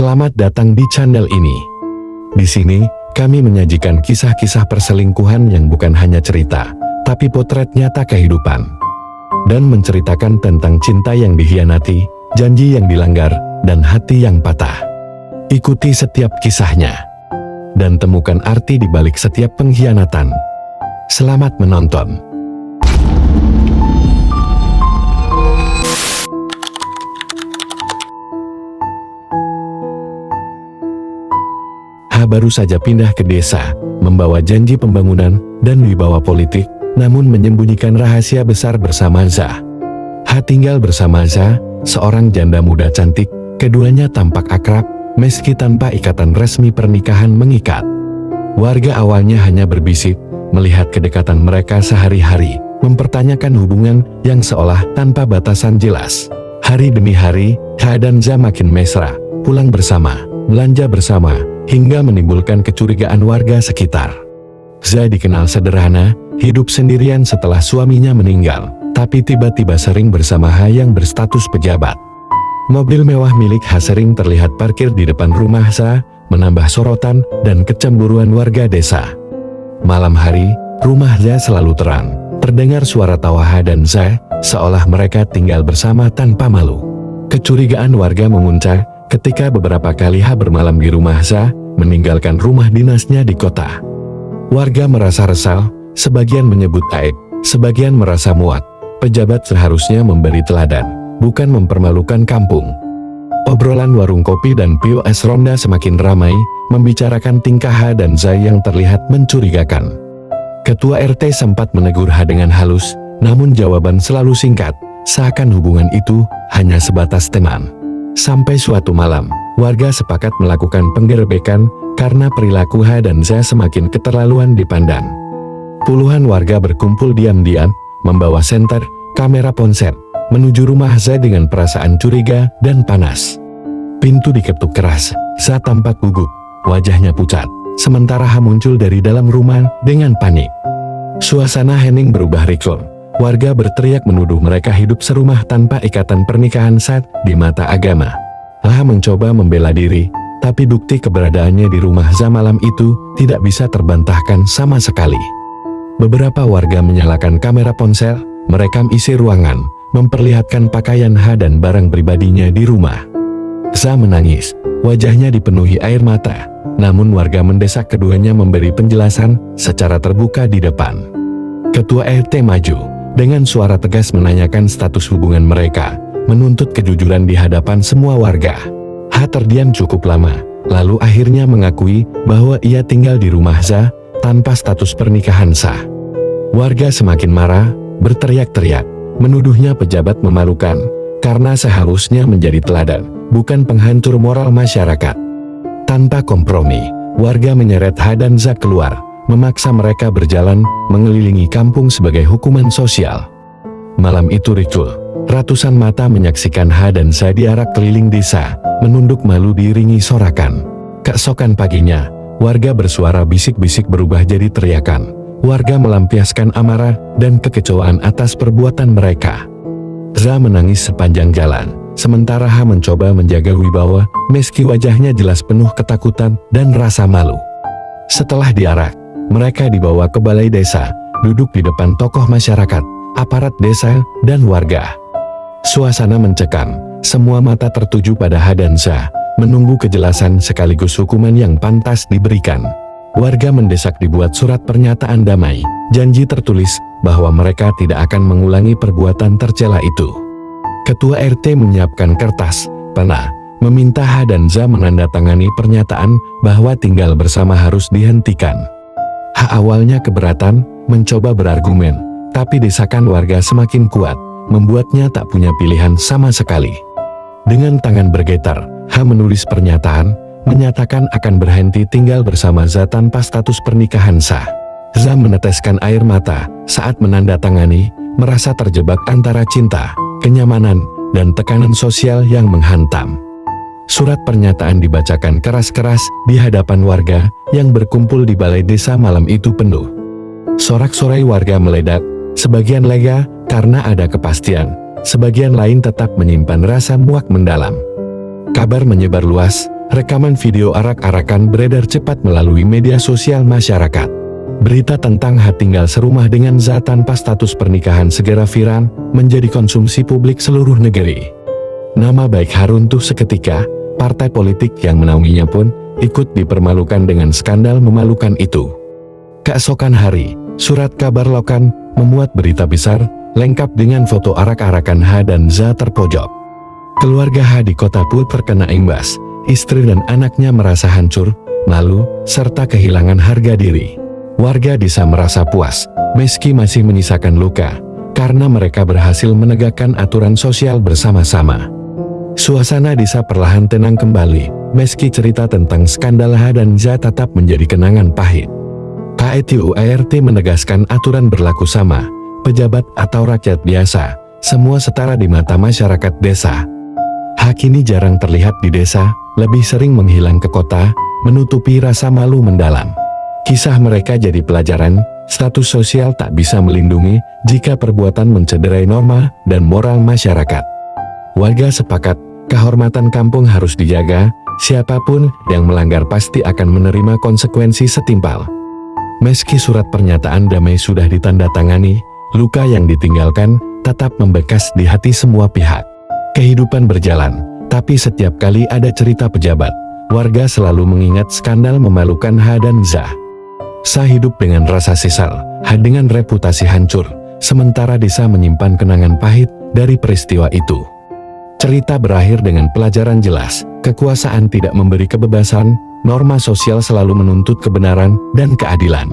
Selamat datang di channel ini. Di sini, kami menyajikan kisah-kisah perselingkuhan yang bukan hanya cerita, tapi potret nyata kehidupan. Dan menceritakan tentang cinta yang dikhianati, janji yang dilanggar, dan hati yang patah. Ikuti setiap kisahnya. Dan temukan arti di balik setiap pengkhianatan. Selamat menonton. Baru saja pindah ke desa, membawa janji pembangunan dan wibawa politik, namun menyembunyikan rahasia besar bersama Za. Tinggal bersama Za, seorang janda muda cantik, keduanya tampak akrab, meski tanpa ikatan resmi pernikahan mengikat. Warga awalnya hanya berbisik, melihat kedekatan mereka sehari-hari, mempertanyakan hubungan yang seolah tanpa batasan jelas. Hari demi hari, dan Za makin mesra, pulang bersama, belanja bersama, hingga menimbulkan kecurigaan warga sekitar. Za dikenal sederhana, hidup sendirian setelah suaminya meninggal, tapi tiba-tiba sering bersama yang berstatus pejabat. Mobil mewah milik sering terlihat parkir di depan rumah Za, menambah sorotan dan kecemburuan warga desa. Malam hari, rumah Za selalu terang, terdengar suara tawa dan Za, seolah mereka tinggal bersama tanpa malu. Kecurigaan warga memuncak ketika beberapa kali bermalam di rumah Za, meninggalkan rumah dinasnya di kota. Warga merasa resah, sebagian menyebut aib, sebagian merasa muak. Pejabat seharusnya memberi teladan, bukan mempermalukan kampung. Obrolan warung kopi dan POS ronda semakin ramai, membicarakan tingkah dan Za yang terlihat mencurigakan. Ketua RT sempat menegur dengan halus, namun jawaban selalu singkat, seakan hubungan itu hanya sebatas teman. Sampai suatu malam, warga sepakat melakukan penggerebekan karena perilaku dan Za semakin keterlaluan dipandang. Puluhan warga berkumpul diam-diam, membawa senter, kamera ponsel, menuju rumah Za dengan perasaan curiga dan panas. Pintu diketuk keras, Za tampak gugup, wajahnya pucat, sementara muncul dari dalam rumah dengan panik. Suasana hening berubah riklem. Warga berteriak menuduh mereka hidup serumah tanpa ikatan pernikahan di mata agama. Mencoba membela diri, tapi bukti keberadaannya di rumah Za malam itu tidak bisa terbantahkan sama sekali. Beberapa warga menyalakan kamera ponsel, merekam isi ruangan, memperlihatkan pakaian dan barang pribadinya di rumah. Za menangis, wajahnya dipenuhi air mata, namun warga mendesak keduanya memberi penjelasan secara terbuka di depan. Ketua RT maju, dengan suara tegas menanyakan status hubungan mereka, menuntut kejujuran di hadapan semua warga. Terdiam cukup lama, lalu akhirnya mengakui bahwa ia tinggal di rumah Za, tanpa status pernikahan sah. Warga semakin marah, berteriak-teriak, menuduhnya pejabat memalukan, karena seharusnya menjadi teladan, bukan penghancur moral masyarakat. Tanpa kompromi, warga menyeret dan Za keluar, memaksa mereka berjalan, mengelilingi kampung sebagai hukuman sosial. Malam itu ricul, ratusan mata menyaksikan dan Za diarak keliling desa, menunduk malu diiringi sorakan. Keesokan paginya, warga bersuara bisik-bisik berubah jadi teriakan. Warga melampiaskan amarah dan kekecewaan atas perbuatan mereka. Za menangis sepanjang jalan, sementara mencoba menjaga wibawa, meski wajahnya jelas penuh ketakutan dan rasa malu. Setelah diarak, mereka dibawa ke balai desa, duduk di depan tokoh masyarakat, aparat desa, dan warga. Suasana mencekam, semua mata tertuju pada dan Za, menunggu kejelasan sekaligus hukuman yang pantas diberikan. Warga mendesak dibuat surat pernyataan damai, janji tertulis bahwa mereka tidak akan mengulangi perbuatan tercela itu. Ketua RT menyiapkan kertas, pena, meminta dan Za menandatangani pernyataan bahwa tinggal bersama harus dihentikan. Awalnya keberatan, mencoba berargumen, tapi desakan warga semakin kuat, membuatnya tak punya pilihan sama sekali. Dengan tangan bergetar, menulis pernyataan, menyatakan akan berhenti tinggal bersama Za tanpa status pernikahan sah. Za meneteskan air mata saat menandatangani, merasa terjebak antara cinta, kenyamanan, dan tekanan sosial yang menghantam. Surat pernyataan dibacakan keras-keras di hadapan warga yang berkumpul di balai desa malam itu penuh. Sorak-sorai warga meledak, sebagian lega karena ada kepastian, sebagian lain tetap menyimpan rasa muak mendalam. Kabar menyebar luas, rekaman video arak-arakan beredar cepat melalui media sosial masyarakat. Berita tentang H tinggal serumah dengan Z tanpa status pernikahan segera viral, menjadi konsumsi publik seluruh negeri. Nama baik H runtuh seketika, partai politik yang menaunginya pun ikut dipermalukan dengan skandal memalukan itu. Keesokan hari, surat kabar Lokan memuat berita besar, lengkap dengan foto arak-arakan H dan Z terpojok. Keluarga H di kota Pul terkena imbas, istri dan anaknya merasa hancur, malu, serta kehilangan harga diri. Warga desa merasa puas, meski masih menyisakan luka, karena mereka berhasil menegakkan aturan sosial bersama-sama. Suasana desa perlahan tenang kembali, meski cerita tentang skandal H dan Z tetap menjadi kenangan pahit. KETUART menegaskan aturan berlaku sama, pejabat atau rakyat biasa, semua setara di mata masyarakat desa. H kini jarang terlihat di desa, lebih sering menghilang ke kota, menutupi rasa malu mendalam. Kisah mereka jadi pelajaran, status sosial tak bisa melindungi jika perbuatan mencederai norma dan moral masyarakat. Warga sepakat, kehormatan kampung harus dijaga, siapapun yang melanggar pasti akan menerima konsekuensi setimpal. Meski surat pernyataan damai sudah ditandatangani, luka yang ditinggalkan tetap membekas di hati semua pihak. Kehidupan berjalan, tapi setiap kali ada cerita pejabat, warga selalu mengingat skandal memalukan H dan Z. Sa hidup dengan rasa sesal, H dengan reputasi hancur, sementara desa menyimpan kenangan pahit dari peristiwa itu. Cerita berakhir dengan pelajaran jelas, kekuasaan tidak memberi kebebasan, norma sosial selalu menuntut kebenaran dan keadilan.